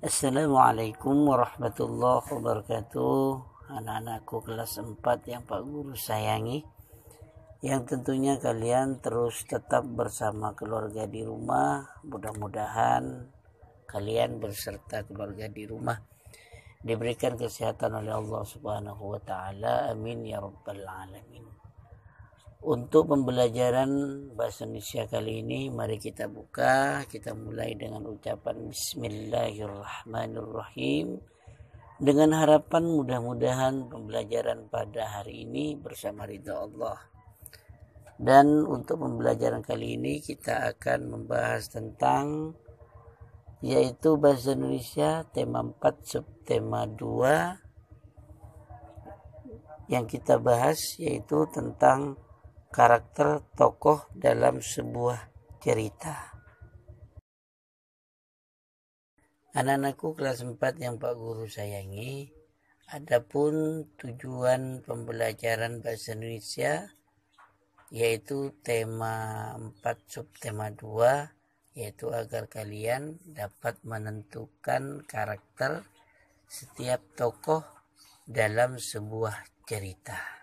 Assalamualaikum warahmatullahi wabarakatuh. Anak-anakku kelas 4 yang Pak Guru sayangi, yang tentunya kalian terus tetap bersama keluarga di rumah. Mudah-mudahan kalian berserta keluarga di rumah diberikan kesehatan oleh Allah Subhanahu wa taala. Amin ya rabbal alamin. Untuk pembelajaran bahasa Indonesia kali ini, mari kita mulai dengan ucapan Bismillahirrahmanirrahim, dengan harapan mudah-mudahan pembelajaran pada hari ini bersama ridha Allah. Dan untuk pembelajaran kali ini kita akan membahas tentang, yaitu bahasa Indonesia tema 4 subtema 2 yang kita bahas, yaitu tentang karakter tokoh dalam sebuah cerita. Anak-anakku kelas 4 yang Pak Guru sayangi, adapun tujuan pembelajaran bahasa Indonesia yaitu tema 4 subtema 2, yaitu agar kalian dapat menentukan karakter setiap tokoh dalam sebuah cerita.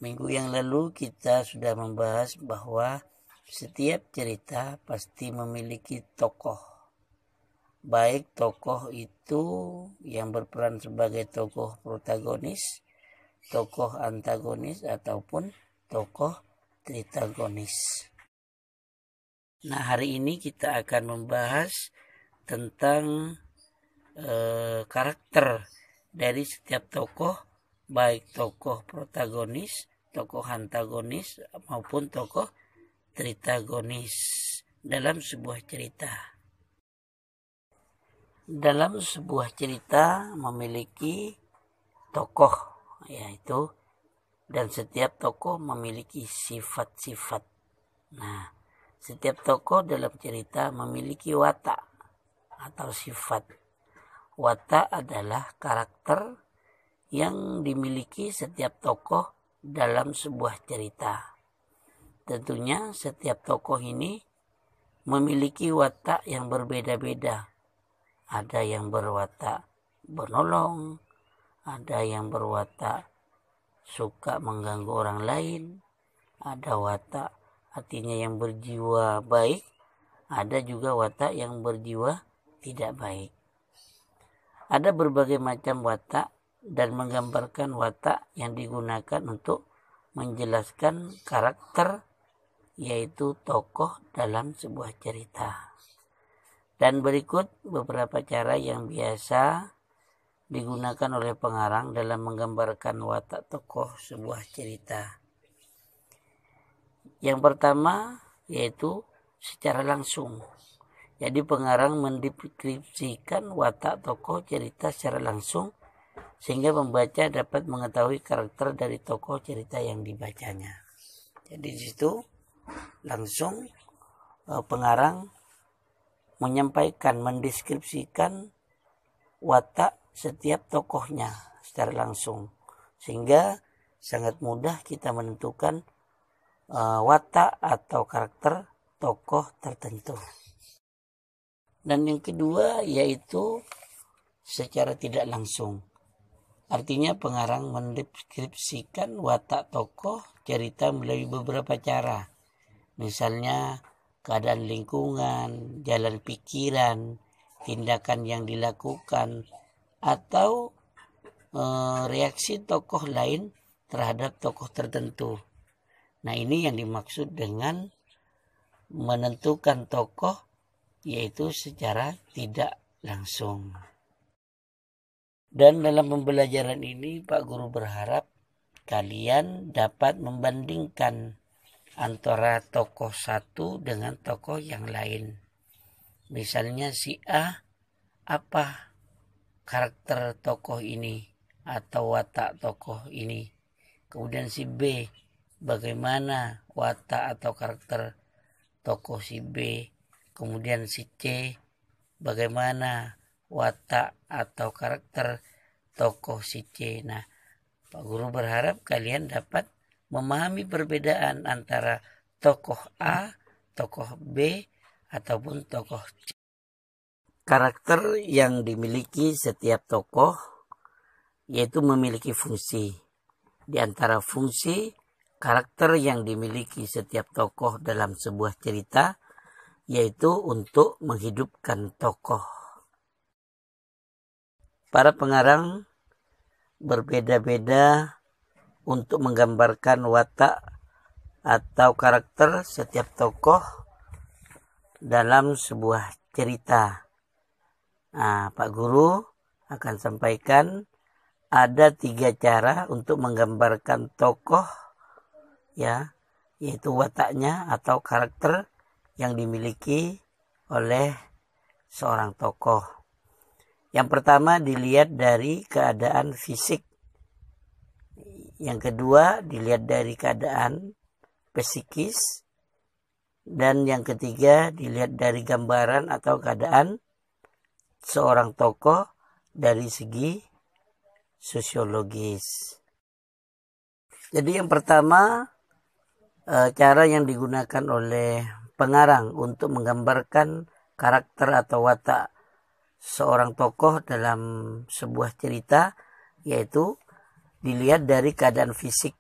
Minggu yang lalu kita sudah membahas bahwa setiap cerita pasti memiliki tokoh. Baik tokoh itu yang berperan sebagai tokoh protagonis, tokoh antagonis, ataupun tokoh tritagonis. Nah, hari ini kita akan membahas tentang karakter dari setiap tokoh, baik tokoh protagonis, tokoh antagonis, maupun tokoh tritagonis dalam sebuah cerita. Dalam sebuah cerita memiliki tokoh, yaitu, dan setiap tokoh memiliki sifat-sifat. Nah, setiap tokoh dalam cerita memiliki watak atau sifat. Watak adalah karakter yang dimiliki setiap tokoh dalam sebuah cerita. Tentunya setiap tokoh ini memiliki watak yang berbeda-beda. Ada yang berwatak menolong, ada yang berwatak suka mengganggu orang lain, ada watak artinya yang berjiwa baik, ada juga watak yang berjiwa tidak baik. Ada berbagai macam watak dan menggambarkan watak yang digunakan untuk menjelaskan karakter, yaitu tokoh dalam sebuah cerita. Dan berikut beberapa cara yang biasa digunakan oleh pengarang dalam menggambarkan watak tokoh sebuah cerita. Yang pertama yaitu secara langsung. Jadi pengarang mendeskripsikan watak tokoh cerita secara langsung sehingga pembaca dapat mengetahui karakter dari tokoh cerita yang dibacanya. Jadi di situ langsung pengarang menyampaikan, mendeskripsikan watak setiap tokohnya secara langsung, sehingga sangat mudah kita menentukan watak atau karakter tokoh tertentu. Dan yang kedua yaitu secara tidak langsung. Artinya pengarang mendeskripsikan watak tokoh cerita melalui beberapa cara. Misalnya keadaan lingkungan, jalan pikiran, tindakan yang dilakukan, atau reaksi tokoh lain terhadap tokoh tertentu. Nah, ini yang dimaksud dengan menentukan tokoh, yaitu secara tidak langsung. Dan dalam pembelajaran ini Pak Guru berharap kalian dapat membandingkan antara tokoh satu dengan tokoh yang lain. Misalnya si A, apa karakter tokoh ini atau watak tokoh ini. Kemudian si B, bagaimana watak atau karakter tokoh si B. Kemudian si C, bagaimana watak atau karakter tokoh si C. Nah, Pak Guru berharap kalian dapat memahami perbedaan antara tokoh A, tokoh B, ataupun tokoh C. karakter yang dimiliki setiap tokoh yaitu memiliki fungsi. Di antara fungsi karakter yang dimiliki setiap tokoh dalam sebuah cerita yaitu untuk menghidupkan tokoh. Para pengarang berbeda-beda untuk menggambarkan watak atau karakter setiap tokoh dalam sebuah cerita. Nah, Pak Guru akan sampaikan ada 3 cara untuk menggambarkan tokoh, ya, yaitu wataknya atau karakter yang dimiliki oleh seorang tokoh. Yang pertama dilihat dari keadaan fisik. Yang kedua dilihat dari keadaan psikis. Dan yang ketiga dilihat dari gambaran atau keadaan seorang tokoh dari segi sosiologis. Jadi yang pertama, cara yang digunakan oleh pengarang untuk menggambarkan karakter atau watak seorang tokoh dalam sebuah cerita yaitu dilihat dari keadaan fisik.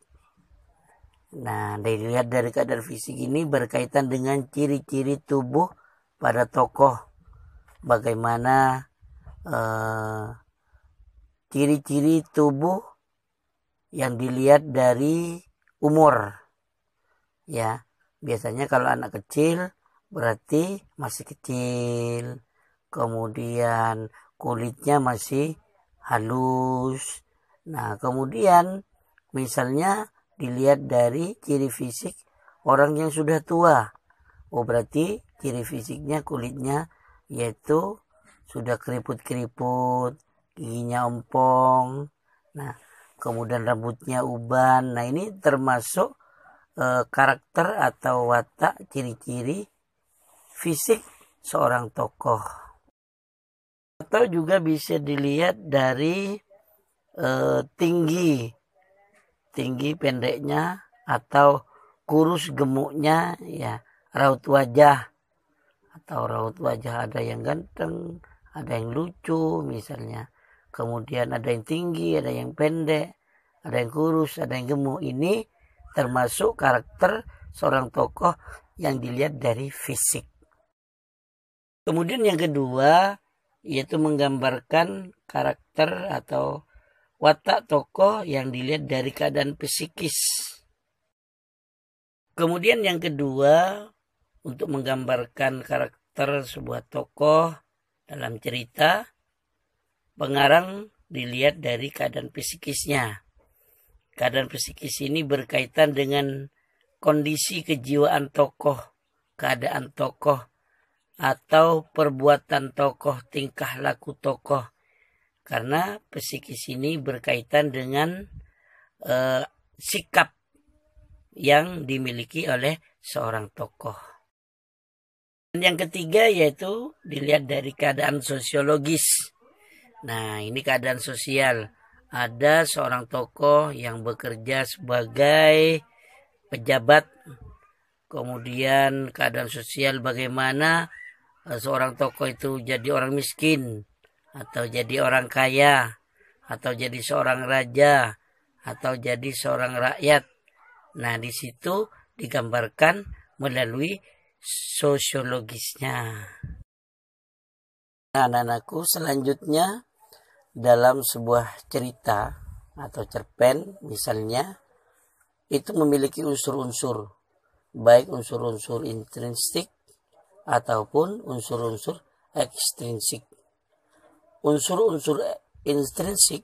Nah, dilihat dari keadaan fisik ini berkaitan dengan ciri-ciri tubuh pada tokoh. Bagaimana ciri-ciri tubuh yang dilihat dari umur. Ya, biasanya kalau anak kecil berarti masih kecil. Kemudian kulitnya masih halus. Nah, kemudian misalnya dilihat dari ciri fisik orang yang sudah tua. Oh, berarti ciri fisiknya kulitnya yaitu sudah keriput-keriput, giginya ompong. Nah, kemudian rambutnya uban. Nah, ini termasuk karakter atau watak ciri-ciri fisik seorang tokoh. Atau juga bisa dilihat dari tinggi pendeknya atau kurus gemuknya, ya, raut wajah ada yang ganteng, ada yang lucu misalnya. Kemudian ada yang tinggi, ada yang pendek, ada yang kurus, ada yang gemuk. Ini termasuk karakter seorang tokoh yang dilihat dari fisik. Kemudian yang kedua yaitu menggambarkan karakter atau watak tokoh yang dilihat dari keadaan psikis. Kemudian yang kedua, untuk menggambarkan karakter sebuah tokoh dalam cerita, pengarang dilihat dari keadaan psikisnya. Keadaan psikis ini berkaitan dengan kondisi kejiwaan tokoh, keadaan tokoh, atau perbuatan tokoh, tingkah laku tokoh. Karena psikis ini berkaitan dengan sikap yang dimiliki oleh seorang tokoh. Dan yang ketiga yaitu dilihat dari keadaan sosiologis. Nah, ini keadaan sosial. Ada seorang tokoh yang bekerja sebagai pejabat. Kemudian keadaan sosial bagaimana seorang tokoh itu jadi orang miskin, atau jadi orang kaya, atau jadi seorang raja, atau jadi seorang rakyat. Nah, di situ digambarkan melalui sosiologisnya. Nah, anak-anakku, selanjutnya dalam sebuah cerita atau cerpen misalnya, itu memiliki unsur-unsur, baik unsur-unsur intrinsik ataupun unsur-unsur ekstrinsik. Unsur-unsur intrinsik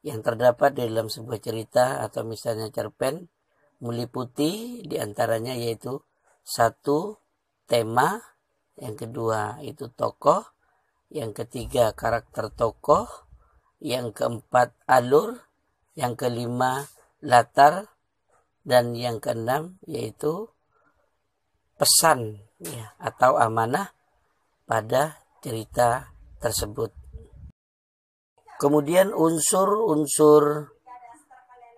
yang terdapat di dalam sebuah cerita atau misalnya cerpen meliputi diantaranya yaitu 1, tema, yang kedua itu tokoh, yang ketiga karakter tokoh, yang keempat alur, yang kelima latar, dan yang keenam yaitu pesan, ya, atau amanah pada cerita tersebut. Kemudian unsur-unsur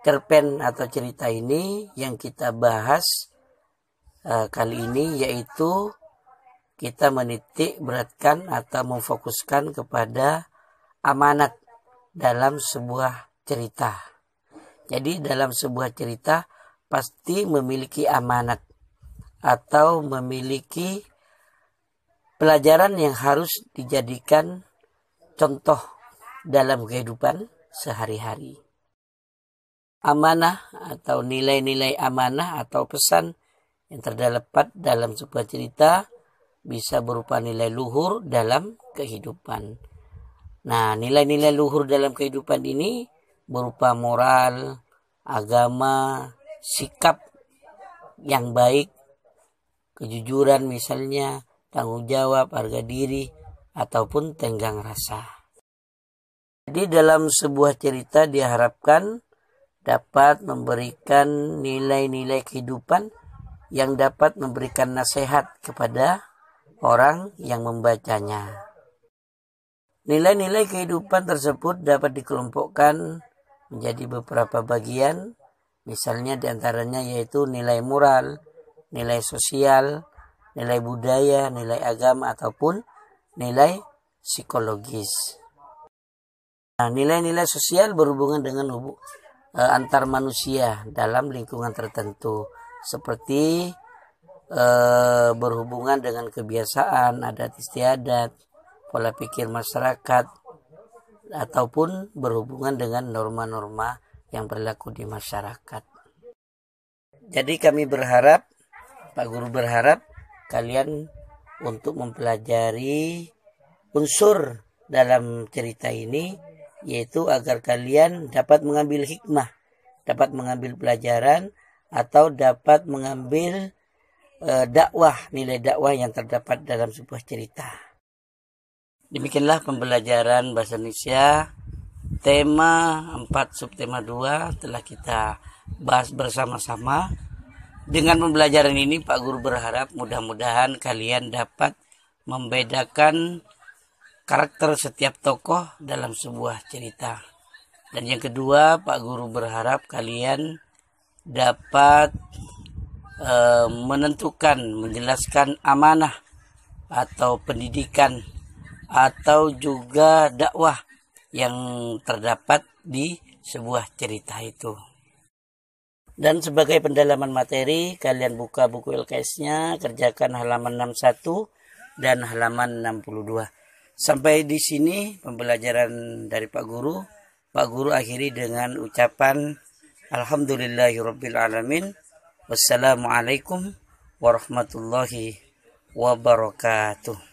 cerpen atau cerita ini yang kita bahas kali ini yaitu kita menitik beratkan atau memfokuskan kepada amanat dalam sebuah cerita. Jadi dalam sebuah cerita pasti memiliki amanat atau memiliki pelajaran yang harus dijadikan contoh dalam kehidupan sehari-hari. Amanah atau nilai-nilai amanah atau pesan yang terdapat dalam sebuah cerita bisa berupa nilai luhur dalam kehidupan. Nah, nilai-nilai luhur dalam kehidupan ini berupa moral, agama, sikap yang baik, kejujuran misalnya, tanggung jawab, harga diri, ataupun tenggang rasa. Jadi dalam sebuah cerita diharapkan dapat memberikan nilai-nilai kehidupan yang dapat memberikan nasihat kepada orang yang membacanya. Nilai-nilai kehidupan tersebut dapat dikelompokkan menjadi beberapa bagian, misalnya diantaranya yaitu nilai moral, nilai sosial, nilai budaya, nilai agama, ataupun nilai psikologis. Nah, nilai-nilai sosial berhubungan dengan antar manusia dalam lingkungan tertentu, seperti berhubungan dengan kebiasaan, adat istiadat, pola pikir masyarakat, ataupun berhubungan dengan norma-norma yang berlaku di masyarakat. Jadi kami berharap, Pak Guru berharap kalian untuk mempelajari unsur dalam cerita ini, yaitu agar kalian dapat mengambil hikmah, dapat mengambil pelajaran, atau dapat mengambil dakwah, nilai dakwah yang terdapat dalam sebuah cerita. Demikianlah pembelajaran bahasa Indonesia tema 4 subtema 2 telah kita bahas bersama-sama. Dengan pembelajaran ini Pak Guru berharap mudah-mudahan kalian dapat membedakan karakter setiap tokoh dalam sebuah cerita. Dan yang kedua, Pak Guru berharap kalian dapat menentukan, menjelaskan amanah atau pendidikan atau juga dakwah yang terdapat di sebuah cerita itu. Dan sebagai pendalaman materi, kalian buka buku LKS-nya, kerjakan halaman 61 dan halaman 62. Sampai di sini pembelajaran dari Pak Guru. Pak Guru akhiri dengan ucapan Alhamdulillahirabbil alamin. Wassalamualaikum warahmatullahi wabarakatuh.